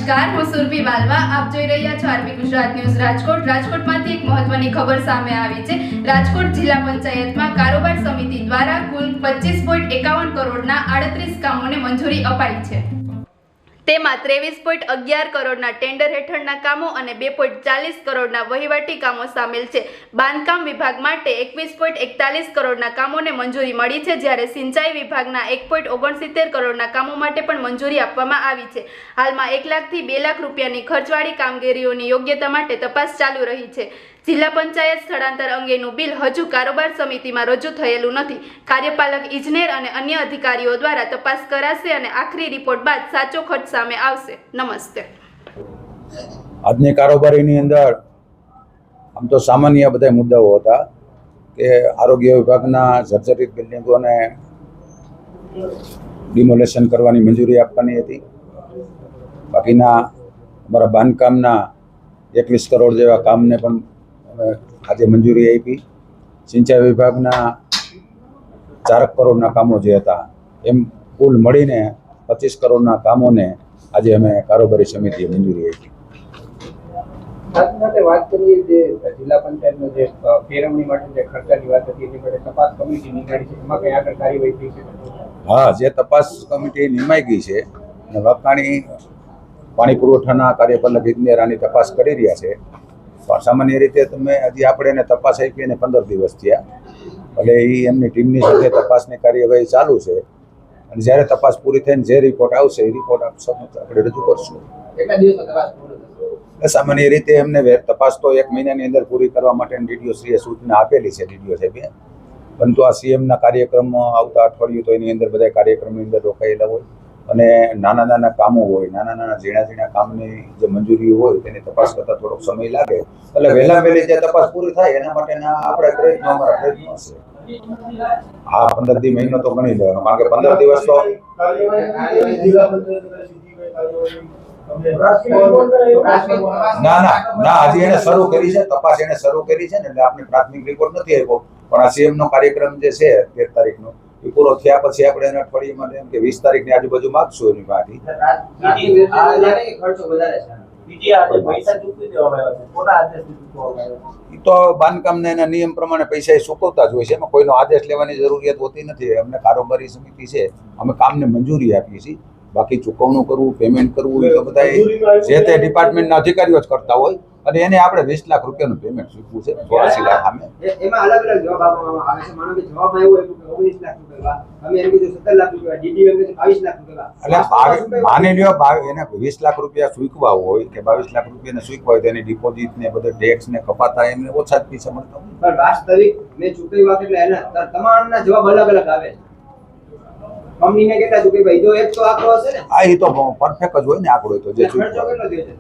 નમસ્કાર, હું સુરભી વાલવા. આપ જોઈ રહ્યા છો આરબી ગુજરાત ન્યૂઝ રાજકોટ. રાજકોટમાંથી એક મહત્વની ખબર સામે આવી છે. રાજકોટ જિલ્લા પંચાયતમાં કારોબાર સમિતિ દ્વારા કુલ 25.51 કરોડના 38 કામોને મંજૂરી અપાઈ છે. તેમાં 23.11 કરોડના ટેન્ડર હેઠળના કામો અને 2.40 કરોડના વહીવટી કામો સામેલ છે. બાંધકામ વિભાગ માટે 21.41 કરોડના કામોને મંજૂરી મળી છે, જ્યારે સિંચાઈ વિભાગના 1.69 કરોડના કામો માટે પણ મંજૂરી આપવામાં આવી છે. હાલમાં 1 લાખથી 2 લાખ રૂપિયાની ખર્ચવાળી કામગીરીઓની યોગ્યતા માટે તપાસ ચાલુ રહી છે. જિલ્લા પંચાયત સ્થળાંતર અંગેનું બિલ હજુ કારોબાર સમિતિમાં રજૂ થયેલું નથી. કાર્યપાલક ઇજનેર અને અન્ય અધિકારીઓ દ્વારા તપાસ કરાશે અને આખરી રિપોર્ટ બાદ સાચો ખર્ચ સામે આવશે. નમસ્તે. આજની કારોબારીની અંદર આમ તો સામાન્ય બધા મુદ્દાઓ હતા કે આરોગ્ય વિભાગના જર્જરિત બિલ્ડિંગોને ડિમોલેશન કરવાની મંજૂરી આપવાની હતી. બાકીના અમારા બાંધકામના 21 કરોડ જેવા કામને પણ આજે મંજૂરી આપી. સિંચાઈ વિભાગના 4 કરોડના કામો જે હતા એમ કુલ મળીને 25 કરોડના કામોને આજે અમે કારોબારી સમિતિએ મંજૂરી આપી. સાથે વાત કરીએ જે જિલ્લા પંચાયતનો જે ફેરવણી માટે જે ખર્ચાની વાત હતી એની માટે તપાસ કમિટી નિમાડી છે, એમાં કઈ આગળ કાર્યવાહી થઈ છે? હા, જે તપાસ કમિટી નિમાઈ ગઈ છે અને વકાણી પાણી પુરવઠાના કાર્યપાલક ઇજનેર આની તપાસ કરી રહ્યા છે. પણ સામાન્ય રીતે હજી આપણે એને તપાસ આપી અને 15 દિવસ થયા. એટલે એ એમની ટીમની સાથે તપાસની કાર્યવાહી ચાલુ છે અને જ્યારે તપાસ પૂરી થઈને જે રિપોર્ટ આવશે એ રિપોર્ટ આપણે રજૂ કરશું. કેટલા દિવસમાં તપાસ પૂરી થશે? સામાન્ય રીતે એમને તપાસ તો 1 મહિનાની અંદર પૂરી કરવા માટે ડીડીઓ શ્રીએ સૂચના આપેલી છે. ડીડીઓ સાહેબે, પરંતુ આ સીએમના કાર્યક્રમમાં આવતા અઠવાડિયું તો એની અંદર બધા કાર્યક્રમની અંદર રોકાયેલા હોય અને નાના નાના કામો હોય, નાના નાના ઝીણા કામની જે મંજૂરી હોય તેની તપાસ કરતા થોડોક સમય લાગે. એટલે વહેલા વહેલી જે તપાસ પૂરી થાય એના માટેના આપણે પ્રયત્નો હશે. હા, 15 દી મહિનો તો ગણી લેવાનો, કારણ કે 15 દિવસ તો ના હજી એને શરૂ કરી છે તપાસ, એને શરૂ કરી છે ને એટલે આપણે પ્રાથમિક રિપોર્ટ નથી આવ્યો. પણ આ સીએમ નો કાર્યક્રમ જે છે 13 તારીખનો એ પૂરો થયા પછી આપણે એને અઠવાડિયામાં એમ કે 20 તારીખની આજુબાજુ માગશું એની પાસેથી. તો બાંધકામના એના નિયમ પ્રમાણે પૈસા એ ચૂકવતા જ હોય છે. એમાં કોઈનો આદેશ લેવાની જરૂરિયાત હોતી નથી. અમને કારોબારી સમિતિ છે, અમે કામને મંજૂરી આપીએ છીએ. બાકી ચૂકવણું કરવું, પેમેન્ટ કરવું એ તો બધા જે તે ડિપાર્ટમેન્ટના અધિકારીઓ જ કરતા હોય અને એને આપણે 20 લાખ રૂપિયાનું પેમેન્ટ ચૂકવું છે. 84 લાખ સામે એમાં અલગ અલગ જવાબ આપવામાં આવે છે. માનો કે જવાબમાં એવું હોય કે 19 લાખ રૂપિયા, અમે એમ કીધું 17 લાખ રૂપિયા, ડીડીઓ એમ કે 22 લાખ રૂપિયા. એટલે માની લ્યો એને 20 લાખ રૂપિયા ચૂકવા હોય કે 22 લાખ રૂપિયાને ચૂકવા હોય તો એની ડિપોઝિટ ને બધા ટેક્સ ને કપાતા એમને ઓછા જ પૈસા મળતા હોય. પણ વાસ્તવિક મેં ચૂકવ્યા એટલે એના તમામના જવાબ અલગ અલગ આવે છે. કંપનીને કેટલા ચૂકવી ભાઈ જો એક તો આંકડો હશે ને? હા, એ તો પરફેક્ટ જ હોય ને આંકડો તો. જે ખર્ચો કેટલો થયો છે?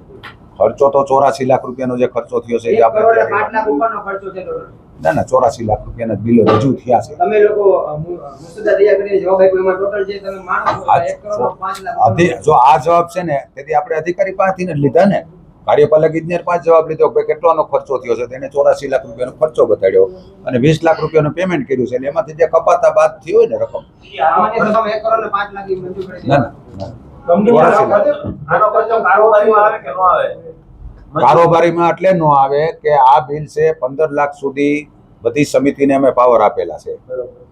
ખર્ચો તો 84 લાખ રૂપિયાનો જે ખર્ચો થયો છે એ આપણે 1 કરોડ 5 લાખ ઉપરનો ખર્ચો છે ટોટલ. ના 84 લાખ રૂપિયાના બિલો રજૂ થયા છે. તમે લોકો મુસદ્દા તૈયાર કરીને જવાબ આપ્યો એમાં ટોટલ જે તમે માનો છો 1 કરોડ 5 લાખ. જો આ જવાબ છે ને તેથી આપણે અધિકારી પાસેથી જ લીધા ને. કાર્યપાલક ઇજનેર પાસે જવાબ લીધો કે કેટલાનો ખર્ચો થયો છે, તેને 84 લાખ રૂપિયાનો ખર્ચો બતાડ્યો અને 20 લાખ રૂપિયાનું પેમેન્ટ કર્યું છે. એટલે એમાંથી જે કપાતા બાદ થઈ હોય ને રકમ, સામાન્ય તો તમે 1 કરોડ ને 5 લાખ મંજૂર કરી ના કારોબારીમાં એટલે નો આવે કે આ બિલ છે 15 લાખ સુધી. બધી સમિતિને અમે પાવર આપેલા છે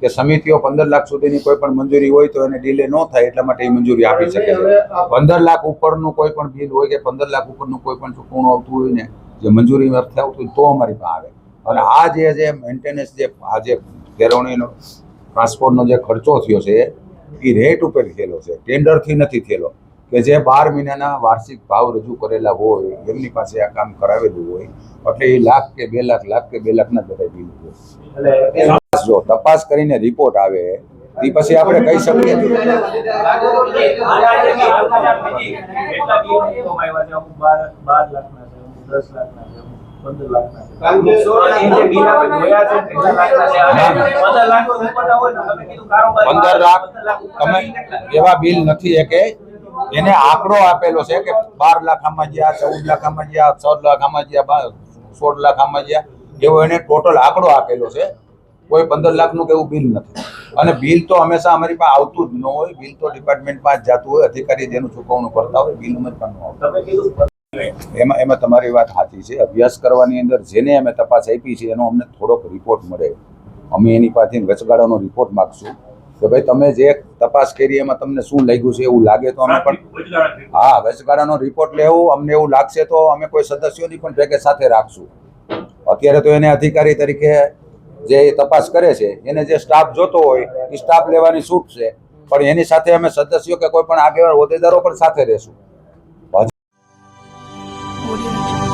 કે સમિતિઓ 15 લાખ સુધીની કોઈ પણ મંજૂરી હોય તો એને ડીલે ન થાય એટલા માટે એ મંજૂરી આપી શકે છે. 15 લાખ ઉપરનું કોઈ પણ બિલ હોય કે 15 લાખ ઉપરનું કોઈ પણ ચૂકવણું આવતું હોય ને જે મંજૂરી અર્થે આવતું હોય તો અમારી પાસે આવે. અને આ જે મેન્ટેનન્સ જે આ જે કેળવણીનો ટ્રાન્સપોર્ટનો જે ખર્ચો થયો છે એ રેટ ઉપર થયેલો છે, ટેન્ડરથી નથી થયેલો. કે જે 12 મહિનાના વાર્ષિક ભાવ રજૂ કરેલા હોય એમની પાસે આ કામ કરાવેલું હોય એટલે એ લાખ કે 2 લાખ, લાખ કે 2 લાખના બધા બિલ હોય. જો તપાસ કરીને રિપોર્ટ આવે એ પછી આપણે કહી શકીએ તમે એવા બિલ નથી કે એને આંકડો આપેલો છે કે 12 લાખ આમાં ગયા, 14 લાખ આમાં ગયા, 14 લાખ આમાં ગયા, 16 લાખ આમાં ગયા, એવો એને ટોટલ આંકડો આપેલો છે. કોઈ 15 લાખનું કે એવું બિલ નથી. અને બિલ તો હંમેશા અમારી પાસે આવતું જ ન હોય. બિલ તો ડિપાર્ટમેન્ટમાં જ જતું હોય, અધિકારી જેનું ચૂકવણું કરતા હોય, બિલ અમે પણ ન આવતું. એમાં તમારી વાત સાચી છે. અભ્યાસ કરવાની અંદર જેને અમે તપાસ આપી છે એનો અમને થોડોક રિપોર્ટ મળે, અમે એની પાસેથી વચગાળાનો રિપોર્ટ માગશું કે ભાઈ તમે જે તપાસ કરી એમાં તમને શું લાગ્યું છે. એવું લાગે તો અમે પણ હા વચગાળાનો રિપોર્ટ લેવું. અમને એવું લાગશે તો અમે કોઈ સદસ્યોની પણ ભેગે સાથે રાખશું. અત્યારે તો એને અધિકારી તરીકે જે તપાસ કરે છે એને જે સ્ટાફ જોતો હોય એ સ્ટાફ લેવાની છૂટ છે, પણ એની સાથે અમે સદસ્યો કે કોઈ પણ આગેવાન હોદ્દેદારો પણ સાથે રહેશું. Audio Jungle.